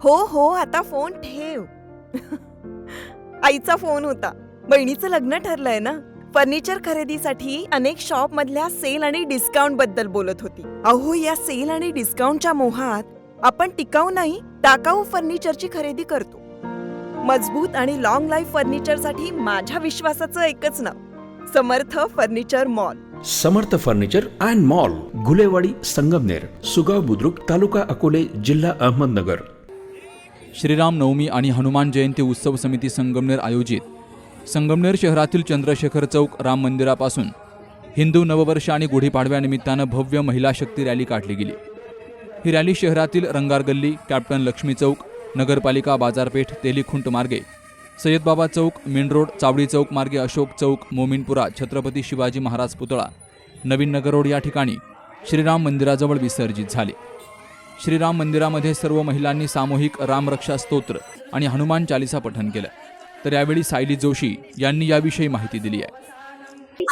हो हो, आता फोन ठेव. आईचा फोन होता. बहिणीचं लग्न ठरलंय ना. फर्निचर खरेदीसाठी अनेक शॉप मधल्या सेल आणि डिस्काउंट बद्दल बोलत होती. अहो, या सेल आणि डिस्काउंटच्या मोहात आपण टिकाऊ नाही, टाकाऊ फर्निचरची खरेदी करतो. मजबूत आणि लॉंग लाईफ फर्निचरसाठी माझ्या विश्वासाचं एकच नाव, Samarth furniture mall. Samarth furniture and mall, Gulewadi, Sangamner, Sugaon Budruk, taluka Akole, जिल्हा अहमदनगर. श्रीराम नवमी आणि हनुमान जयंती उत्सव समिती संगमनेर आयोजित संगमनेर शहरातील चंद्रशेखर चौक राम मंदिरापासून हिंदू नववर्ष आणि गुढीपाडव्यानिमित्तानं भव्य महिला शक्ती रॅली काढली गेली. ही रॅली शहरातील रंगार गल्ली, कॅप्टन लक्ष्मी चौक, नगरपालिका बाजारपेठ, तेलीखुंट मार्गे, सय्यदबाबा चौक, मेन रोड, चावडी चौक मार्गे अशोक चौक, मोमीनपुरा, छत्रपती शिवाजी महाराज पुतळा, नवीन नगर रोड या ठिकाणी श्रीराम मंदिराजवळ विसर्जित झाले. श्रीराम मंदिरामध्ये सर्व महिलांनी सामूहिक रामरक्षा स्तोत्र आणि हनुमान चालिसा पठण केलं. तर यावेळी सायली जोशी यांनी याविषयी माहिती दिली आहे.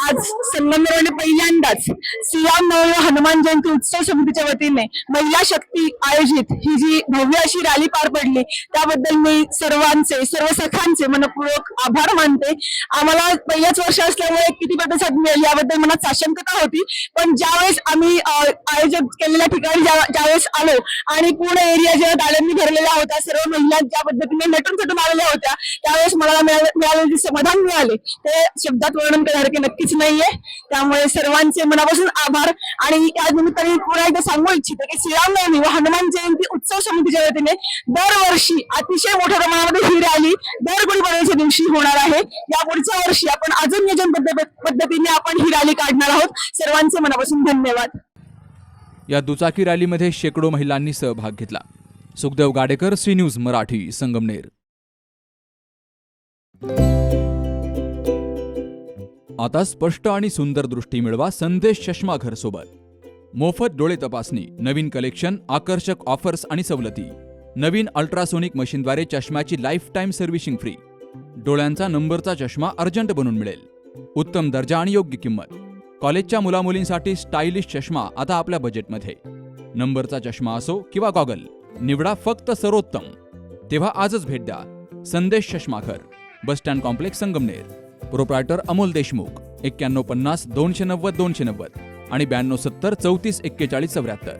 आज संगमनेरमध्ये पहिल्यांदाच श्रीराम नवमी हनुमान जयंती उत्सव समितीच्या वतीने महिला शक्ती आयोजित ही जी भव्य अशी रॅली पार पडली, त्याबद्दल मी सर्व सखांचे मनपूर्वक आभार मानते. आम्हाला पहिल्याच वर्ष असल्यामुळे किती प्रतिसाद मिळेल याबद्दल मनात साशंकता होती, पण ज्यावेळेस आम्ही आयोजक केलेल्या ठिकाणी ज्यावेळेस आलो आणि पूर्ण एरिया जेव्हा दाळ्यांनी भरलेला होता, सर्व महिला ज्या पद्धतीने नटून थटून आलेल्या होत्या, त्यावेळेस मला मिळालेले समाधान मिळाले ते शब्दात वर्णन करण्यासारखे नक्कीच नाहीये. त्यामुळे सर्वांचे मनापासून आभार. आणि या निमित्ताने पुन्हा एकदा सांगू इच्छिते की श्रीराम नवमी व हनुमान जयंती उत्सव समितीच्या वतीने दरवर्षी अतिशय मोठ्या प्रमाणामध्ये ही रॅली दर गुढीपाडव्याच्या दिवशी होणार आहे. या पुढच्या वर्षी आपण अजून नियोजन पद्धतीने आपण ही रॅली काढणार आहोत. सर्वांचे मनापासून धन्यवाद. या दुचाकी रॅलीमध्ये शेकडो महिलांनी सहभाग घेतला. Sukhdev Gadekar, C news Marathi, Sangamner. आता स्पष्ट आणि सुंदर दृष्टी मिळवा संदेश चष्मा घर सोबत. मोफत डोळे तपासणी, नवीन कलेक्शन, आकर्षक ऑफर्स आणि सवलती. नवीन अल्ट्रासोनिक मशीनद्वारे चष्म्याची लाईफ टाईम सर्व्हिसिंग फ्री. डोळ्यांचा नंबरचा चष्मा अर्जंट बनून मिळेल. उत्तम दर्जा आणि योग्य किंमत. कॉलेजच्या मुलामुलींसाठी स्टायलिश चष्मा आता आपल्या बजेटमध्ये. नंबरचा चष्मा असो किंवा गॉगल, निवडा फक्त सर्वोत्तम. तेव्हा आजच भेट द्या Sandesh Chashmaghar, bus stand complex, Sangamner. Proprietor Amol Deshmukh. 9150 290 290 आणि 9270 34 41 74.